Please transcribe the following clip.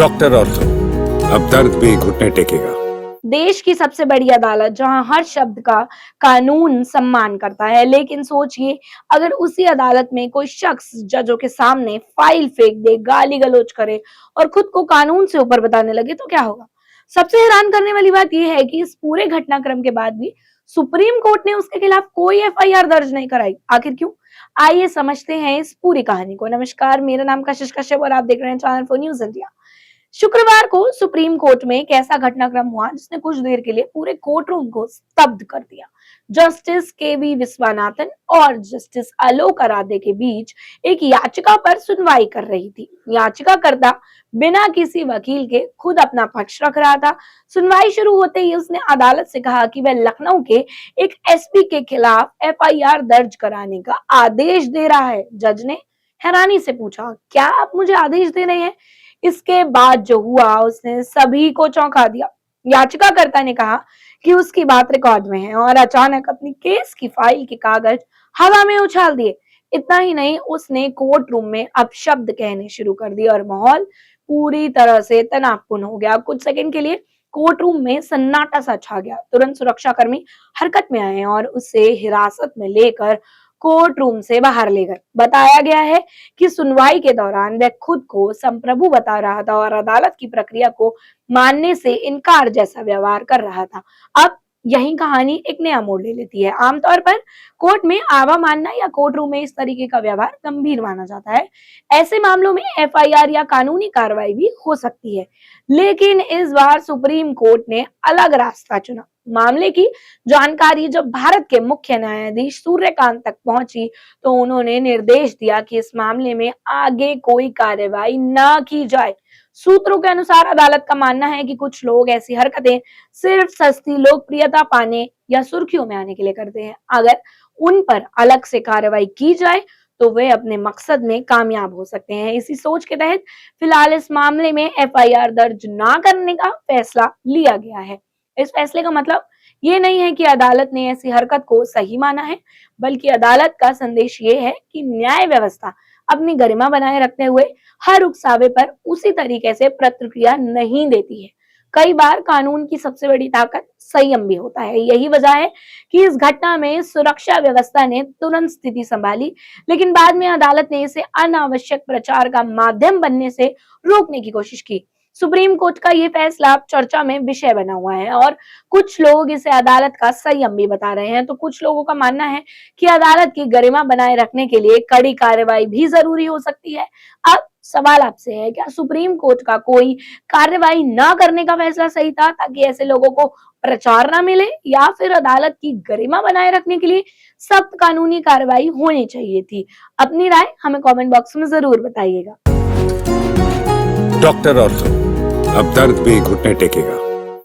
Doctor ortho, अब दर्द भी घुटने टेकेगा। देश की सबसे बड़ी अदालत जहां हर शब्द का कानून सम्मान करता है, लेकिन सोचिए अगर उसी अदालत में कोई शख्स जजों के सामने फाइल फेंक दे, गाली गलौज करे और खुद को कानून से ऊपर बताने लगे तो क्या होगा। सबसे हैरान करने वाली बात यह है कि इस पूरे घटनाक्रम के बाद भी सुप्रीम कोर्ट ने उसके खिलाफ कोई एफआईआर दर्ज नहीं कराई। आखिर क्यों? आइए समझते हैं इस पूरी कहानी को। नमस्कार, मेरा नाम कशिश कश्यप और आप देख रहे हैं चैनल फॉर न्यूज इंडिया। शुक्रवार को सुप्रीम कोर्ट में एक ऐसा घटनाक्रम हुआ जिसने कुछ देर के लिए पूरे कोर्ट रूम को स्तब्ध कर दिया। जस्टिस केवी विश्वनाथन और जस्टिस आलोक आराधे के बीच एक याचिका पर सुनवाई कर रही थी। याचिकाकर्ता बिना किसी वकील के खुद अपना पक्ष रख रहा था। सुनवाई शुरू होते ही उसने अदालत से कहा कि वह लखनऊ के एक एसपी के खिलाफ एफआईआर दर्ज कराने का आदेश दे रहा है। जज ने हैरानी से पूछा, क्या आप मुझे आदेश दे रहे हैं? इसके बाद जो हुआ उसने सभी को चौंका दिया। याचिकाकर्ता ने कहा कि उसकी बात रिकॉर्ड में है और अचानक अपनी केस की फाइल के कागज हवा में उछाल दिए। इतना ही नहीं, उसने कोर्ट रूम में अपशब्द कहने शुरू कर दिए और माहौल पूरी तरह से तनावपूर्ण हो गया। कुछ सेकंड के लिए कोर्ट रूम में सन्नाटा सा छा गया। तुरंत सुरक्षाकर्मी हरकत में आए और उसे हिरासत में लेकर कोर्ट रूम से बाहर ले गए। बताया गया है कि सुनवाई के दौरान वह खुद को संप्रभु बता रहा था और अदालत की प्रक्रिया को मानने से इनकार जैसा व्यवहार कर रहा था। अब यही कहानी एक नया मोड़ ले लेती है। आमतौर पर कोर्ट में आवा मानना या कोर्ट रूम में इस तरीके का व्यवहार गंभीर माना जाता है। ऐसे मामलों में एफआईआर या कानूनी कार्रवाई भी हो सकती है, लेकिन इस बार सुप्रीम कोर्ट ने अलग रास्ता चुना। मामले की जानकारी जब भारत के मुख्य न्यायाधीश सूर्यकांत तक पहुंची तो उन्होंने निर्देश दिया कि इस मामले में आगे कोई कार्रवाई न की जाए। सूत्रों के अनुसार अदालत का मानना है कि कुछ लोग ऐसी हरकतें सिर्फ सस्ती लोकप्रियता पाने या सुर्खियों में आने के लिए करते हैं। अगर उन पर अलग से कार्रवाई की जाए तो वे अपने मकसद में कामयाब हो सकते हैं। इसी सोच के तहत फिलहाल इस मामले में एफआईआर दर्ज न करने का फैसला लिया गया है। इस फैसले का मतलब ये नहीं है कि अदालत ने ऐसी हरकत को सही माना है, बल्कि अदालत का संदेश ये है कि न्याय व्यवस्था अपनी गरिमा बनाए रखते हुए हर उकसावे पर उसी तरीके से प्रतिक्रिया नहीं देती है। कई बार कानून की सबसे बड़ी ताकत संयम भी होता है। यही वजह है कि इस घटना में सुरक्षा व्यवस्था ने तुरंत स्थिति संभाली, लेकिन बाद में अदालत ने इसे अनावश्यक प्रचार का माध्यम बनने से रोकने की कोशिश की। सुप्रीम कोर्ट का ये फैसला अब चर्चा में विषय बना हुआ है और कुछ लोग इसे अदालत का संयम भी बता रहे हैं, तो कुछ लोगों का मानना है कि अदालत की गरिमा बनाए रखने के लिए कड़ी कार्रवाई भी जरूरी हो सकती है। अब सवाल आपसे है, क्या सुप्रीम कोर्ट का कोई कार्रवाई न करने का फैसला सही था ताकि ऐसे लोगों को प्रचार ना मिले, या फिर अदालत की गरिमा बनाए रखने के लिए सख्त कानूनी कार्रवाई होनी चाहिए थी? अपनी राय हमें कमेंट बॉक्स में जरूर बताइएगा। डॉक्टर ऑर्थो, अब दर्द भी घुटने टेकेगा।